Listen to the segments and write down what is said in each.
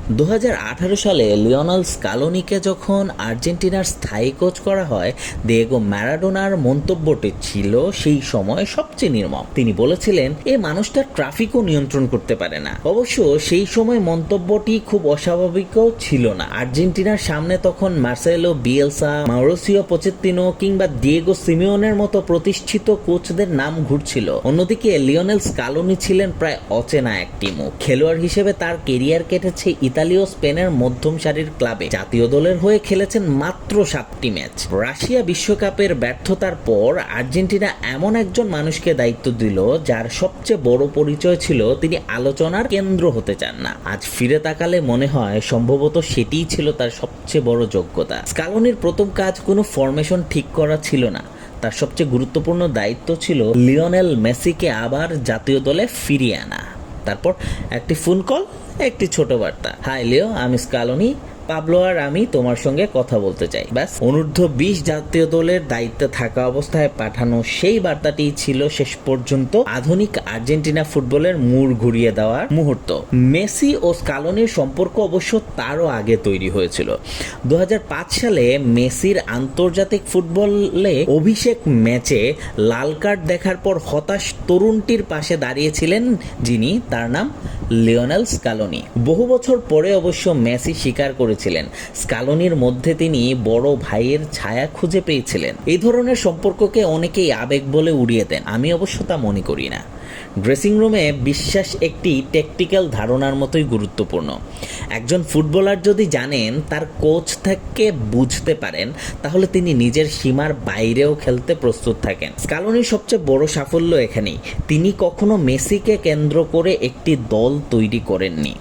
2018 সালে লিওনেল স্কালোনিকে যখন আর্জেন্টিনার স্থায়ী কোচ করা হয়, দিয়েগো ম্যারাডোনার মন্তব্যটি ছিল সেই সময় সবচেয়ে নির্মম। তিনি বলেছিলেন, এই মানুষটা ট্রাফিকও নিয়ন্ত্রণ করতে পারে না। অবশ্য সেই সময় মন্তব্যটি খুব অস্বাভাবিকও ছিল না। আর্জেন্টিনার সামনে তখন মার্সেলো বিয়েলসা, মাউরিসিও পোচেত্তিনো কিংবা দিয়েগো সিমিওনের মতো প্রতিষ্ঠিত কোচদের নাম ঘুরছিল। অন্যদিকে লিওনেল স্কালোনি ছিলেন প্রায় অচেনা একটি মুখ। খেলোয়াড় হিসেবে তার কেরিয়ার কেটেছে ইতালি ও স্পেনের মধ্যম সারির ক্লাবে। জাতীয় দলের হয়ে খেলেছেন মাত্র 7টি ম্যাচ। রাশিয়া বিশ্বকাপের ব্যর্থতার পর আর্জেন্টিনা এমন একজন মানুষকে দায়িত্ব দিল যার সবচেয়ে বড় পরিচয় ছিল তিনি আলোচনার কেন্দ্র হতে চান না। আজ ফিরে তাকালে মনে হয় সম্ভবত সেটিই ছিল তার সবচেয়ে বড় যোগ্যতা। স্কালোনির প্রথম কাজ কোনো ফরমেশন ঠিক করা ছিল না। তার সবচেয়ে গুরুত্বপূর্ণ দায়িত্ব ছিল লিওনেল মেসিকে আবার জাতীয় দলে ফিরিয়ে আনা। তারপর একটি ফোন কল, একটি ছোট বার্তা, হাই লিও, আমি স্কালোনি, পাবলো আর আমি তোমার সঙ্গে কথা বলতে চাই। ব্যাস, অনূর্ধ্ব 20 জাতীয় দলের দায়িত্বে থাকা অবস্থায় পাঠানো সেই বার্তাটি ছিল শেষ পর্যন্ত আধুনিক আর্জেন্টিনা ফুটবলের মোড় ঘুরিয়ে দেওয়ার মুহূর্ত। মেসি ও স্কালোনির সম্পর্ক অবশ্য তারও আগে তৈরি হয়েছিল। 2005 সালে মেসির আন্তর্জাতিক ফুটবলে অভিষেক ম্যাচে লাল কার্ড দেখার পর হতাশ তরুণটির পাশে দাঁড়িয়েছিলেন যিনি, তার নাম লিওনেল স্কালোনি। বহু বছর পরে অবশ্য মেসি স্বীকার করেছিলেন স্কালোনির মধ্যে তিনি বড় ভাইয়ের ছায়া খুঁজে পেয়েছিলেন। এই ধরনের সম্পর্ককে অনেকেই আবেগ বলে উড়িয়ে দেন, আমি অবশ্য তা মনে করি না। ড্রেসিং রুমে বিশ্বাস একটি ট্যাকটিক্যাল ধারণার মতোই গুরুত্বপূর্ণ। একজন ফুটবলার যদি জানেন, তার কোচ থেকে বুঝতে পারেন, তাহলে তিনি নিজের সীমার বাইরেও খেলতে প্রস্তুত থাকেন। স্কালোনির সবচেয়ে বড় সাফল্য এখানেই, তিনি কখনো মেসিকে কেন্দ্র করে একটি দল তৈরি করেননি।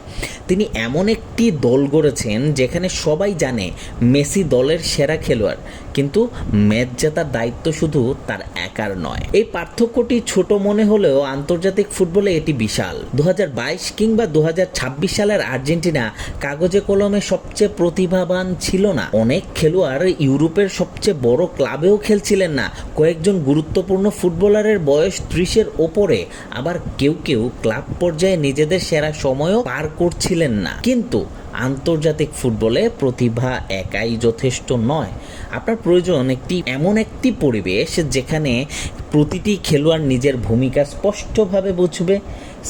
তিনি এমন একটি দল গড়েছেন যেখানে সবাই জানে মেসি দলের সেরা খেলোয়াড়, কিন্তু ম্যাচ জেতার দায়িত্ব শুধু তার একার নয়। এই পার্থক্যটি ছোট মনে হলেও আন্তর্জাতিক ফুটবলে এটি বিশাল। 2022 কিংবা 2026 সালের আর্জেন্টিনা কাগজে কলমে সবচেয়ে প্রতিভাবান ছিল না। অনেক খেলোয়াড় ইউরোপের সবচেয়ে বড় ক্লাবেও খেলছিলেন না। কয়েকজন গুরুত্বপূর্ণ ফুটবলারের বয়স 30-এর ওপরে, আবার কেউ কেউ ক্লাব পর্যায়ে নিজেদের সেরা সময়ও পার করছিলেন না। কিন্তু আন্তর্জাতিক ফুটবলে প্রতিভা একাই যথেষ্ট নয়। আপনার প্রয়োজন এমন একটি পরিবেশ যেখানে প্রতিটি খেলোয়াড় নিজের ভূমিকা স্পষ্টভাবে বুঝবে।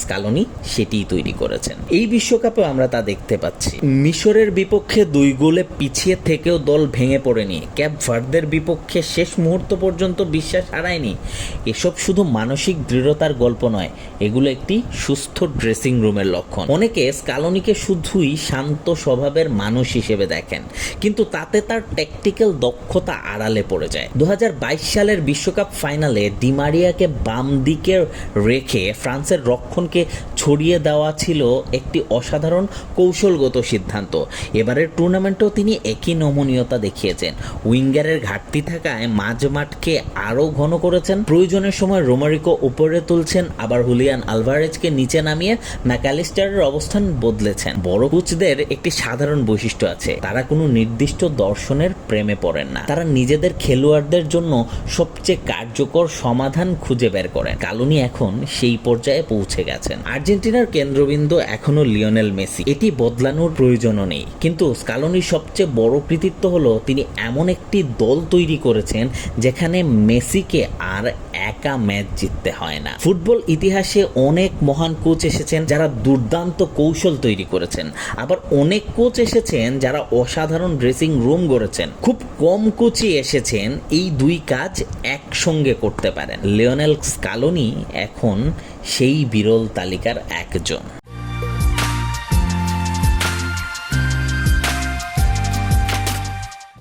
স্কালোনি সেটিই তৈরি করেছেন। এই বিশ্বকাপে আমরা তা দেখতে পাচ্ছি। মিশরের বিপক্ষে 2 গোলে পিছিয়ে থেকেও দল ভেঙে পড়েনি। ক্যাপ ভার্দের বিপক্ষে শেষ মুহূর্ত পর্যন্ত বিশ্বাস হারায়নি। এসব শুধু মানসিক দৃঢ়তার গল্প নয়, এগুলো একটি সুস্থ ড্রেসিং রুমের লক্ষণ। অনেকে স্কালোনিকে শুধুই শান্ত স্বভাবের মানুষ হিসেবে দেখেন, কিন্তু তাতে তার ট্যাকটিক্যাল দক্ষতা আড়ালে পড়ে যায়। 2022 সালের বিশ্বকাপ ফাইনালে ডি মারিয়াকে বাম দিকে রেখে ফ্রান্সের রক্ষণকে ছড়িয়ে দেওয়া ছিল একটি অসাধারণ কৌশলগত সিদ্ধান্ত। এবারের টুর্নামেন্টেও তিনি একই নমনীয়তা দেখিয়েছেন। উইঙ্গারের ঘাটতি থাকায় মাঝমাঠকে আরও ঘন করেছেন। প্রয়োজনের সময় রোমারিকো উপরে তুলছেন, আবার হুলিয়ান আলভারেজকে নিচে নামিয়ে ম্যাকালিস্টারের অবস্থান বদলেছেন। বড় কোচদের একটি সাধারণ বৈশিষ্ট্য আছে, তারা কোনো নির্দিষ্ট দর্শনের প্রেমে পড়েন না। তারা নিজেদের খেলোয়াড়দের জন্য সবচেয়ে কার্যকর সমাধান খুঁজে বের করেন। স্কালোনি এখন সেই পর্যায়ে পৌঁছে গেছেন। আর্জেন্টিনার কেন্দ্রবিন্দু এখনো লিওনেল মেসি, এটি বদলানোর প্রয়োজনও নেই। কিন্তু স্কালোনির সবচেয়ে বড় কৃতিত্ব হলো তিনি এমন একটি দল তৈরি করেছেন যেখানে মেসিকে আর একা ম্যাচ জিততে হয় না। ফুটবল ইতিহাসে অনেক মহান কোচ এসেছেন যারা দুর্দান্ত কৌশল তৈরি করেছেন, আবার অনেক কোচ এসেছেন যারা অসাধারণ ড্রেসিং রুম গড়েছেন। খুব কম কোচই এসেছেন এই 2 কাজ একসঙ্গে করতে পারেন। লিওনেল স্কালোনি এখন সেই বিরল তালিকার একজন।